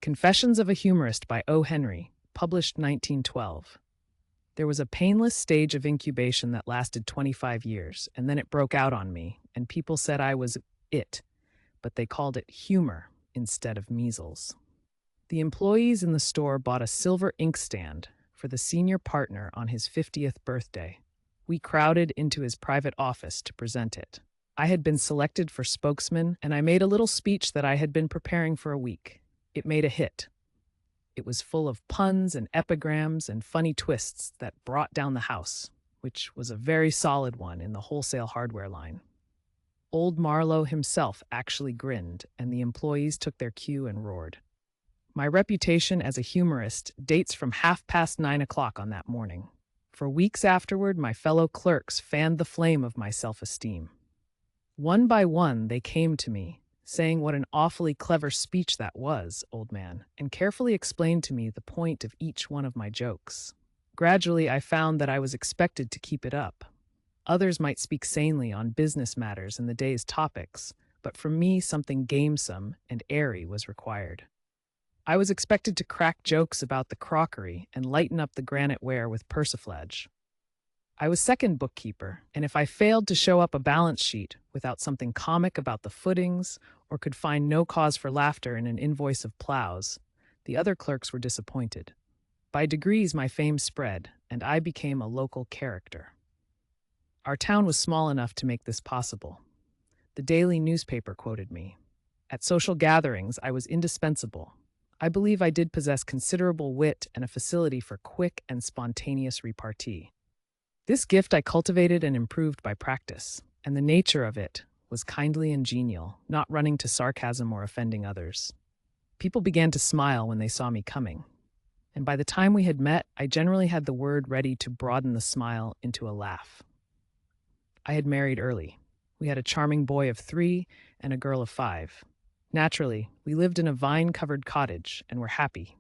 Confessions of a Humorist by O. Henry, published 1912. There was a painless stage of incubation that lasted 25 years, and then it broke out on me, and people said I was it, but they called it humor instead of measles. The employees in the store bought a silver inkstand for the senior partner on his 50th birthday. We crowded into his private office to present it. I had been selected for spokesman, and I made a little speech that I had been preparing for a week. It made a hit. It was full of puns and epigrams and funny twists that brought down the house, which was a very solid one in the wholesale hardware line. Old Marlowe himself actually grinned, and the employees took their cue and roared. My reputation as a humorist dates from 9:30 on that morning. For weeks afterward, my fellow clerks fanned the flame of my self-esteem. One by one, they came to me, saying what an awfully clever speech that was, old man, and carefully explained to me the point of each one of my jokes. Gradually, I found that I was expected to keep it up. Others might speak sanely on business matters and the day's topics, but from me something gamesome and airy was required. I was expected to crack jokes about the crockery and lighten up the granite ware with persiflage. I was second bookkeeper, and if I failed to show up a balance sheet without something comic about the footings or could find no cause for laughter in an invoice of plows, the other clerks were disappointed. By degrees, my fame spread, and I became a local character. Our town was small enough to make this possible. The daily newspaper quoted me. At social gatherings, I was indispensable. I believe I did possess considerable wit and a facility for quick and spontaneous repartee. This gift I cultivated and improved by practice, and the nature of it was kindly and genial, not running to sarcasm or offending others. People began to smile when they saw me coming, and by the time we had met, I generally had the word ready to broaden the smile into a laugh. I had married early. We had a charming boy of 3 and a girl of 5. Naturally, we lived in a vine-covered cottage and were happy.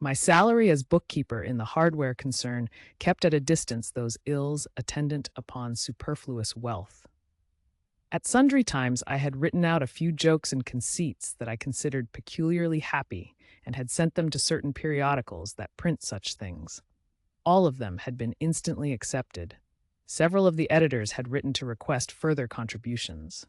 My salary as bookkeeper in the hardware concern kept at a distance those ills attendant upon superfluous wealth. At sundry times I had written out a few jokes and conceits that I considered peculiarly happy and had sent them to certain periodicals that print such things. All of them had been instantly accepted. Several of the editors had written to request further contributions.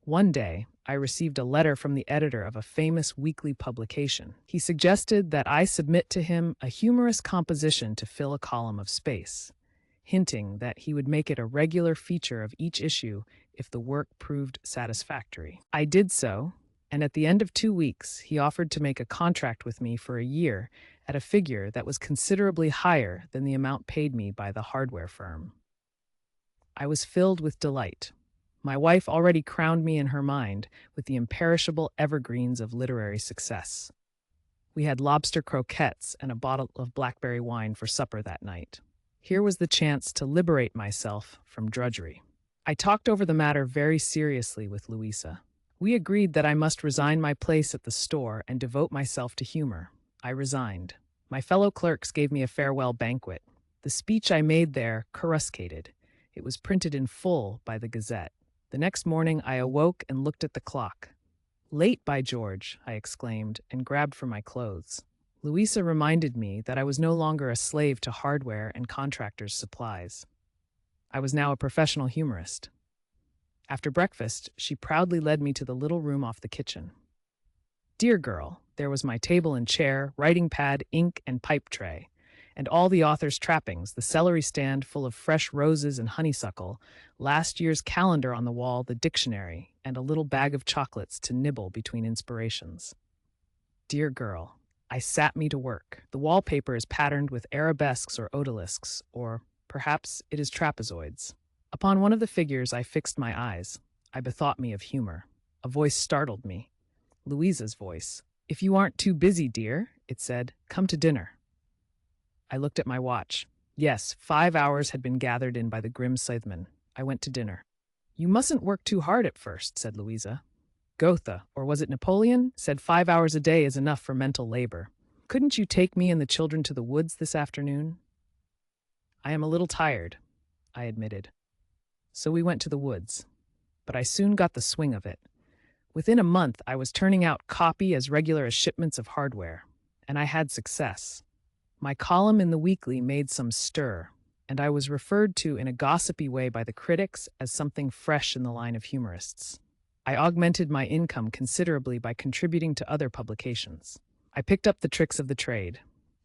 One day, I received a letter from the editor of a famous weekly publication. He suggested that I submit to him a humorous composition to fill a column of space, hinting that he would make it a regular feature of each issue if the work proved satisfactory. I did so, and at the end of 2 weeks, he offered to make a contract with me for a year at a figure that was considerably higher than the amount paid me by the hardware firm. I was filled with delight. My wife already crowned me in her mind with the imperishable evergreens of literary success. We had lobster croquettes and a bottle of blackberry wine for supper that night. Here was the chance to liberate myself from drudgery. I talked over the matter very seriously with Louisa. We agreed that I must resign my place at the store and devote myself to humor. I resigned. My fellow clerks gave me a farewell banquet. The speech I made there coruscated. It was printed in full by the Gazette. The next morning, I awoke and looked at the clock. "Late, by George," I exclaimed, and grabbed for my clothes. Louisa reminded me that I was no longer a slave to hardware and contractors' supplies. I was now a professional humorist. After breakfast, she proudly led me to the little room off the kitchen. Dear girl, there was my table and chair, writing pad, ink, and pipe tray, and all the author's trappings, the celery stand full of fresh roses and honeysuckle, last year's calendar on the wall, the dictionary, and a little bag of chocolates to nibble between inspirations. Dear girl, I sat me to work. The wallpaper is patterned with arabesques or odalisques, or perhaps it is trapezoids. Upon one of the figures I fixed my eyes. I bethought me of humor. A voice startled me. Louisa's voice. "If you aren't too busy, dear," it said, "come to dinner." I looked at my watch. Yes, 5 hours had been gathered in by the grim scytheman. I went to dinner. "You mustn't work too hard at first," said Louisa. Goethe, or was it Napoleon, said 5 hours a day is enough for mental labor. Couldn't you take me and the children to the woods this afternoon? I am a little tired, I admitted. So we went to the woods. But I soon got the swing of it. Within a month, I was turning out copy as regular as shipments of hardware, and I had success. My column in the weekly made some stir, and I was referred to in a gossipy way by the critics as something fresh in the line of humorists. I augmented my income considerably by contributing to other publications. I picked up the tricks of the trade.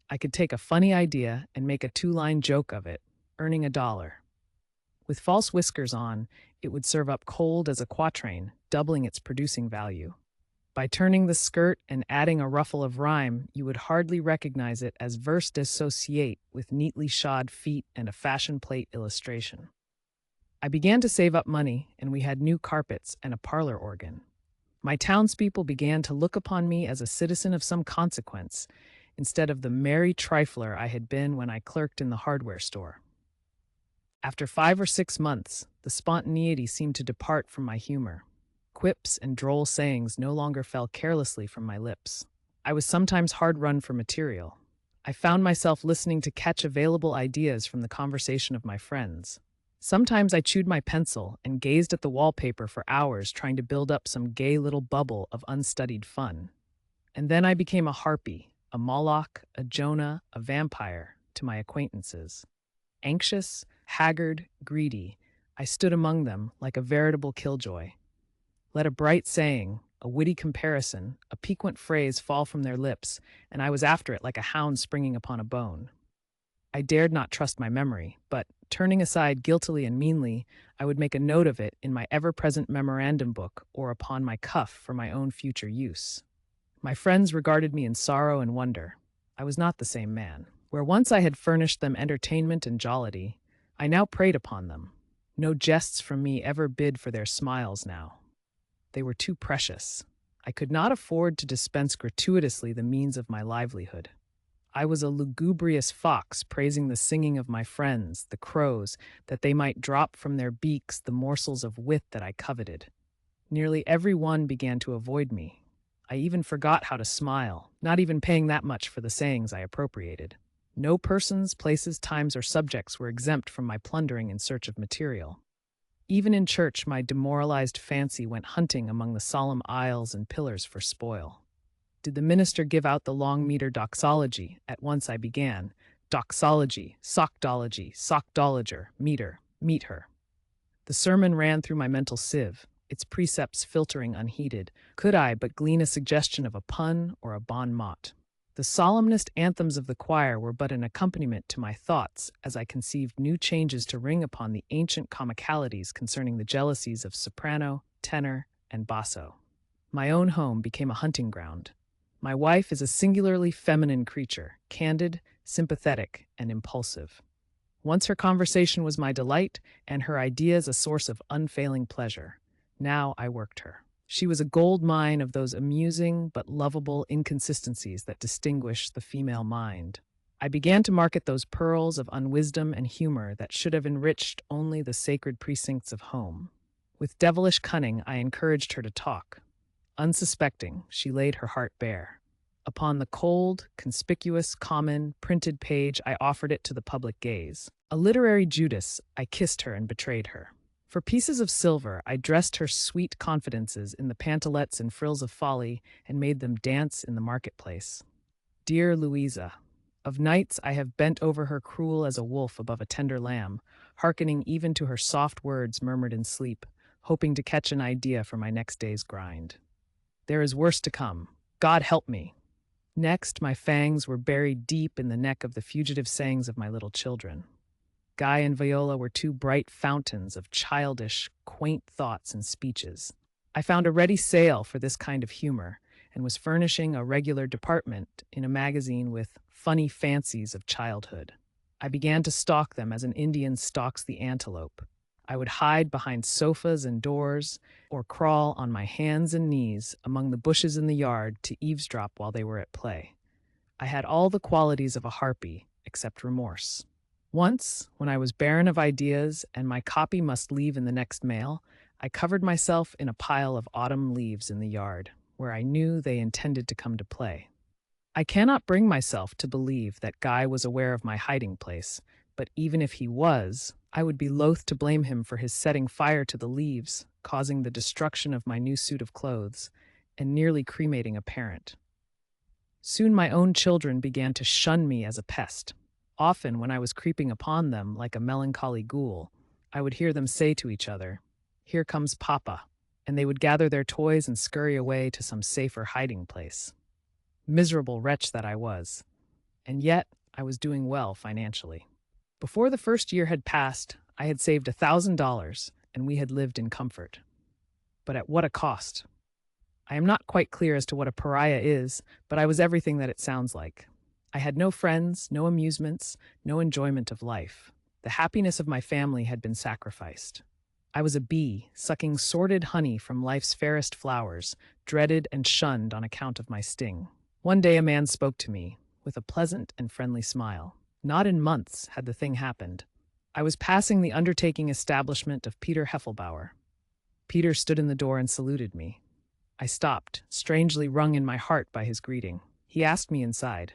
I could take a funny idea and make a two-line joke of it, earning $1. With false whiskers on, it would serve up cold as a quatrain, doubling its producing value. By turning the skirt and adding a ruffle of rhyme, you would hardly recognize it as verse dissociate with neatly shod feet and a fashion plate illustration. I began to save up money, and we had new carpets and a parlor organ. My townspeople began to look upon me as a citizen of some consequence, instead of the merry trifler I had been when I clerked in the hardware store. After 5 or 6 months, the spontaneity seemed to depart from my humor. Quips and droll sayings no longer fell carelessly from my lips. I was sometimes hard run for material. I found myself listening to catch available ideas from the conversation of my friends. Sometimes I chewed my pencil and gazed at the wallpaper for hours trying to build up some gay little bubble of unstudied fun. And then I became a harpy, a Moloch, a Jonah, a vampire to my acquaintances. Anxious, haggard, greedy, I stood among them like a veritable killjoy. Let a bright saying, a witty comparison, a piquant phrase fall from their lips, and I was after it like a hound springing upon a bone. I dared not trust my memory, but, turning aside guiltily and meanly, I would make a note of it in my ever-present memorandum book or upon my cuff for my own future use. My friends regarded me in sorrow and wonder. I was not the same man. Where once I had furnished them entertainment and jollity, I now preyed upon them. No jests from me ever bid for their smiles now. They were too precious. I could not afford to dispense gratuitously the means of my livelihood. I was a lugubrious fox praising the singing of my friends, the crows, that they might drop from their beaks the morsels of wit that I coveted. Nearly every one began to avoid me. I even forgot how to smile, not even paying that much for the sayings I appropriated. No persons, places, times, or subjects were exempt from my plundering in search of material. Even in church, my demoralized fancy went hunting among the solemn aisles and pillars for spoil. Did the minister give out the long-meter doxology? At once I began. Doxology, sockdology, sockdolager, meter, meet her. The sermon ran through my mental sieve, its precepts filtering unheeded. Could I but glean a suggestion of a pun or a bon mot? The solemnest anthems of the choir were but an accompaniment to my thoughts as I conceived new changes to ring upon the ancient comicalities concerning the jealousies of soprano, tenor, and basso. My own home became a hunting ground. My wife is a singularly feminine creature, candid, sympathetic, and impulsive. Once her conversation was my delight, and her ideas a source of unfailing pleasure. Now I worked her. She was a gold mine of those amusing but lovable inconsistencies that distinguish the female mind. I began to market those pearls of unwisdom and humor that should have enriched only the sacred precincts of home. With devilish cunning, I encouraged her to talk. Unsuspecting, she laid her heart bare. Upon the cold, conspicuous, common, printed page, I offered it to the public gaze. A literary Judas, I kissed her and betrayed her. For pieces of silver, I dressed her sweet confidences in the pantalettes and frills of folly and made them dance in the marketplace. Dear Louisa, of nights I have bent over her cruel as a wolf above a tender lamb, hearkening even to her soft words murmured in sleep, hoping to catch an idea for my next day's grind. There is worse to come. God help me. Next, my fangs were buried deep in the neck of the fugitive sayings of my little children. Guy and Viola were two bright fountains of childish, quaint thoughts and speeches. I found a ready sale for this kind of humor and was furnishing a regular department in a magazine with funny fancies of childhood. I began to stalk them as an Indian stalks the antelope. I would hide behind sofas and doors or crawl on my hands and knees among the bushes in the yard to eavesdrop while they were at play. I had all the qualities of a harpy, except remorse. Once, when I was barren of ideas and my copy must leave in the next mail, I covered myself in a pile of autumn leaves in the yard, where I knew they intended to come to play. I cannot bring myself to believe that Guy was aware of my hiding place, but even if he was, I would be loath to blame him for his setting fire to the leaves, causing the destruction of my new suit of clothes and nearly cremating a parent. Soon my own children began to shun me as a pest. Often, when I was creeping upon them like a melancholy ghoul, I would hear them say to each other, "Here comes Papa," and they would gather their toys and scurry away to some safer hiding place. Miserable wretch that I was. And yet, I was doing well financially. Before the first year had passed, I had saved $1,000, and we had lived in comfort. But at what a cost! I am not quite clear as to what a pariah is, but I was everything that it sounds like. I had no friends, no amusements, no enjoyment of life. The happiness of my family had been sacrificed. I was a bee, sucking sordid honey from life's fairest flowers, dreaded and shunned on account of my sting. One day a man spoke to me, with a pleasant and friendly smile. Not in months had the thing happened. I was passing the undertaking establishment of Peter Heffelbauer. Peter stood in the door and saluted me. I stopped, strangely wrung in my heart by his greeting. He asked me inside.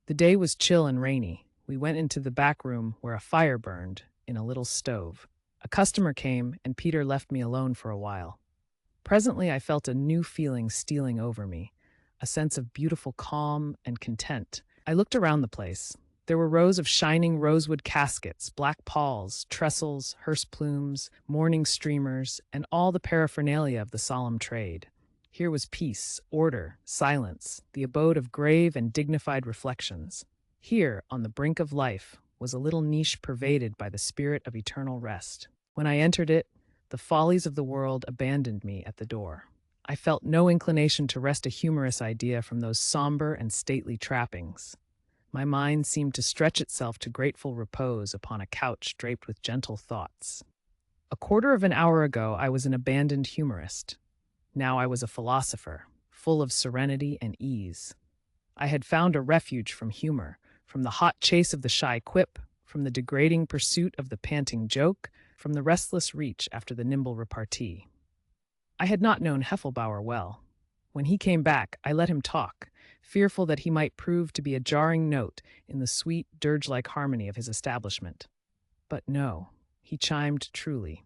The day was chill and rainy. We went into the back room where a fire burned in a little stove. A customer came, and Peter left me alone for a while. Presently, I felt a new feeling stealing over me, a sense of beautiful calm and content. I looked around the place. There were rows of shining rosewood caskets, black palls, trestles, hearse plumes, mourning streamers, and all the paraphernalia of the solemn trade. Here was peace, order, silence, the abode of grave and dignified reflections. Here, on the brink of life, was a little niche pervaded by the spirit of eternal rest. When I entered it, the follies of the world abandoned me at the door. I felt no inclination to wrest a humorous idea from those somber and stately trappings. My mind seemed to stretch itself to grateful repose upon a couch draped with gentle thoughts. A quarter of an hour ago, I was an abandoned humorist. Now I was a philosopher, full of serenity and ease. I had found a refuge from humor, from the hot chase of the shy quip, from the degrading pursuit of the panting joke, from the restless reach after the nimble repartee. I had not known Heffelbauer well. When he came back, I let him talk, fearful that he might prove to be a jarring note in the sweet, dirge-like harmony of his establishment. But no, he chimed truly.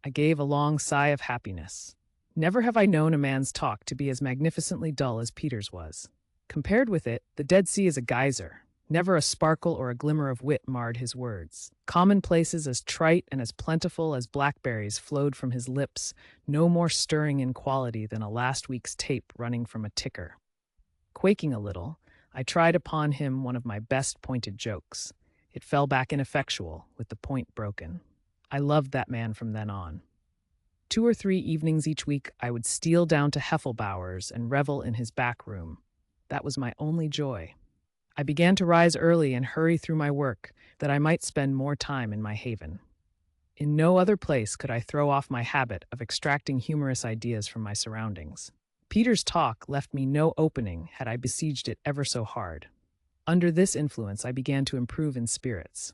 I gave a long sigh of happiness. Never have I known a man's talk to be as magnificently dull as Peter's was. Compared with it, the Dead Sea is a geyser. Never a sparkle or a glimmer of wit marred his words. Commonplaces as trite and as plentiful as blackberries flowed from his lips, no more stirring in quality than a last week's tape running from a ticker. Quaking a little, I tried upon him one of my best pointed jokes. It fell back ineffectual, with the point broken. I loved that man from then on. 2 or 3 evenings each week, I would steal down to Heffelbauer's and revel in his back room. That was my only joy. I began to rise early and hurry through my work, that I might spend more time in my haven. In no other place could I throw off my habit of extracting humorous ideas from my surroundings. Peter's talk left me no opening had I besieged it ever so hard. Under this influence, I began to improve in spirits.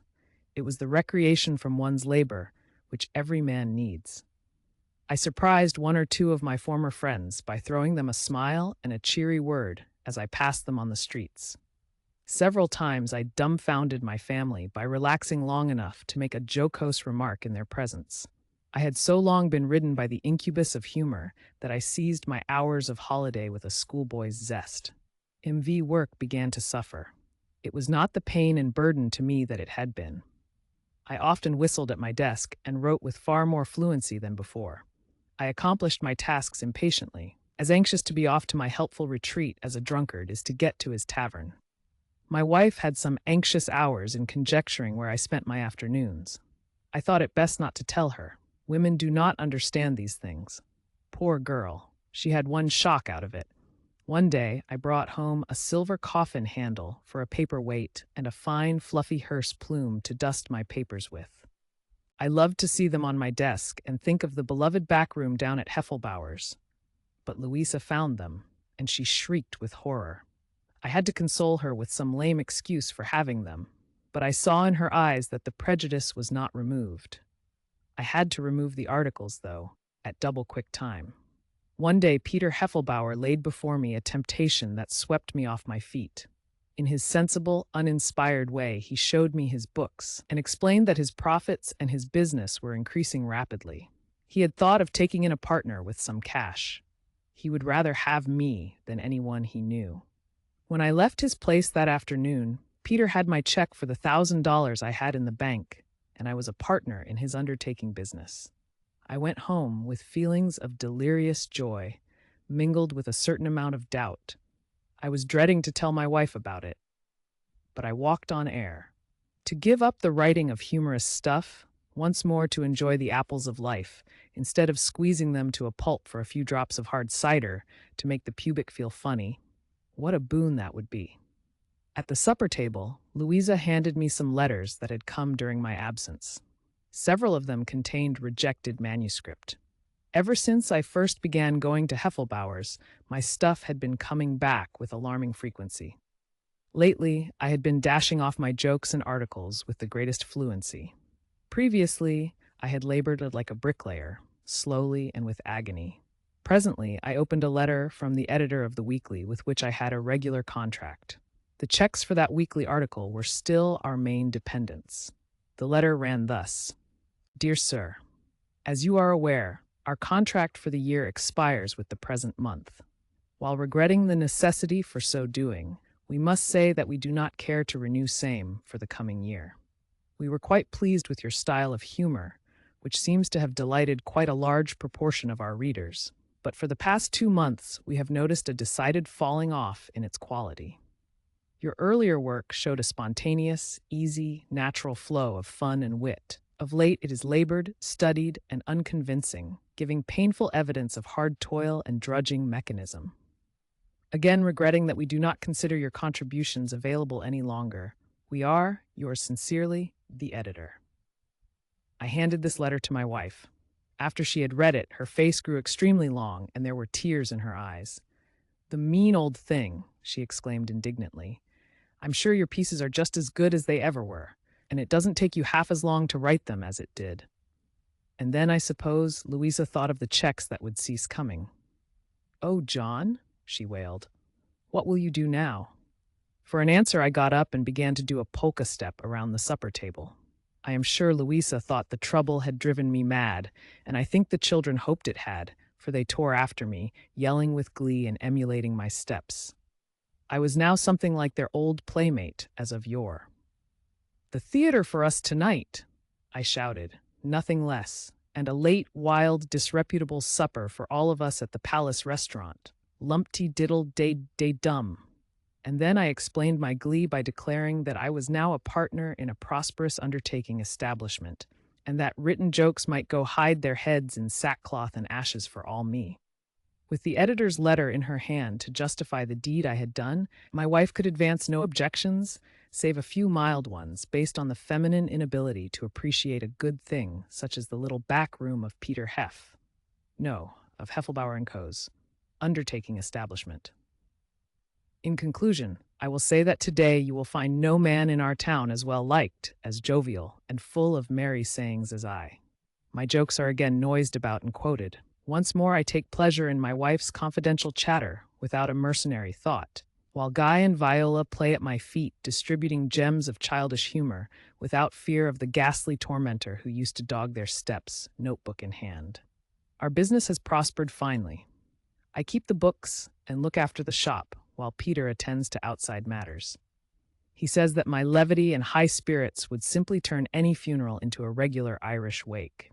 It was the recreation from one's labor, which every man needs. I surprised 1 or 2 of my former friends by throwing them a smile and a cheery word as I passed them on the streets. Several times I dumbfounded my family by relaxing long enough to make a jocose remark in their presence. I had so long been ridden by the incubus of humor that I seized my hours of holiday with a schoolboy's zest. MV work began to suffer. It was not the pain and burden to me that it had been. I often whistled at my desk and wrote with far more fluency than before. I accomplished my tasks impatiently, as anxious to be off to my helpful retreat as a drunkard is to get to his tavern. My wife had some anxious hours in conjecturing where I spent my afternoons. I thought it best not to tell her. Women do not understand these things. Poor girl, she had one shock out of it. One day, I brought home a silver coffin handle for a paper weight and a fine, fluffy hearse plume to dust my papers with. I loved to see them on my desk and think of the beloved back room down at Heffelbauer's. But Louisa found them, and she shrieked with horror. I had to console her with some lame excuse for having them, but I saw in her eyes that the prejudice was not removed. I had to remove the articles, though, at double-quick time. One day, Peter Heffelbauer laid before me a temptation that swept me off my feet. In his sensible, uninspired way, he showed me his books and explained that his profits and his business were increasing rapidly. He had thought of taking in a partner with some cash. He would rather have me than anyone he knew. When I left his place that afternoon, Peter had my check for the $1,000 I had in the bank, and I was a partner in his undertaking business. I went home with feelings of delirious joy, mingled with a certain amount of doubt. I was dreading to tell my wife about it, but I walked on air. To give up the writing of humorous stuff, once more to enjoy the apples of life, instead of squeezing them to a pulp for a few drops of hard cider to make the pubic feel funny, what a boon that would be. At the supper table, Louisa handed me some letters that had come during my absence. Several of them contained rejected manuscript. Ever since I first began going to Heffelbauer's, my stuff had been coming back with alarming frequency. Lately, I had been dashing off my jokes and articles with the greatest fluency. Previously, I had labored like a bricklayer, slowly and with agony. Presently, I opened a letter from the editor of the weekly with which I had a regular contract. The checks for that weekly article were still our main dependence. The letter ran thus: Dear Sir, as you are aware, our contract for the year expires with the present month. While regretting the necessity for so doing, we must say that we do not care to renew same for the coming year. We were quite pleased with your style of humor, which seems to have delighted quite a large proportion of our readers, but for the past 2 months we have noticed a decided falling off in its quality. Your earlier work showed a spontaneous, easy, natural flow of fun and wit. Of late it is labored, studied, and unconvincing, giving painful evidence of hard toil and drudging mechanism. Again, regretting that we do not consider your contributions available any longer, we are, yours sincerely, the editor. I handed this letter to my wife. After she had read it, her face grew extremely long, and there were tears in her eyes. "The mean old thing," she exclaimed indignantly. "I'm sure your pieces are just as good as they ever were, and it doesn't take you half as long to write them as it did." And then, I suppose, Louisa thought of the checks that would cease coming. "Oh, John," she wailed, "what will you do now?" For an answer, I got up and began to do a polka step around the supper table. I am sure Louisa thought the trouble had driven me mad, and I think the children hoped it had, for they tore after me, yelling with glee and emulating my steps. I was now something like their old playmate, as of yore. "The theater for us tonight," I shouted, nothing less, and a late, wild, disreputable supper for all of us at the Palace restaurant. Lumpty-diddle-day-day-dum. And then I explained my glee by declaring that I was now a partner in a prosperous undertaking establishment, and that written jokes might go hide their heads in sackcloth and ashes for all me. With the editor's letter in her hand to justify the deed I had done, my wife could advance no objections, save a few mild ones based on the feminine inability to appreciate a good thing, such as the little back room of Peter Heff. No, of Heffelbauer & Co.'s undertaking establishment. In conclusion, I will say that today you will find no man in our town as well liked, as jovial, and full of merry sayings as I. My jokes are again noised about and quoted. Once more I take pleasure in my wife's confidential chatter without a mercenary thought, while Guy and Viola play at my feet distributing gems of childish humor without fear of the ghastly tormentor who used to dog their steps, notebook in hand. Our business has prospered finely. I keep the books and look after the shop, while Peter attends to outside matters. He says that my levity and high spirits would simply turn any funeral into a regular Irish wake.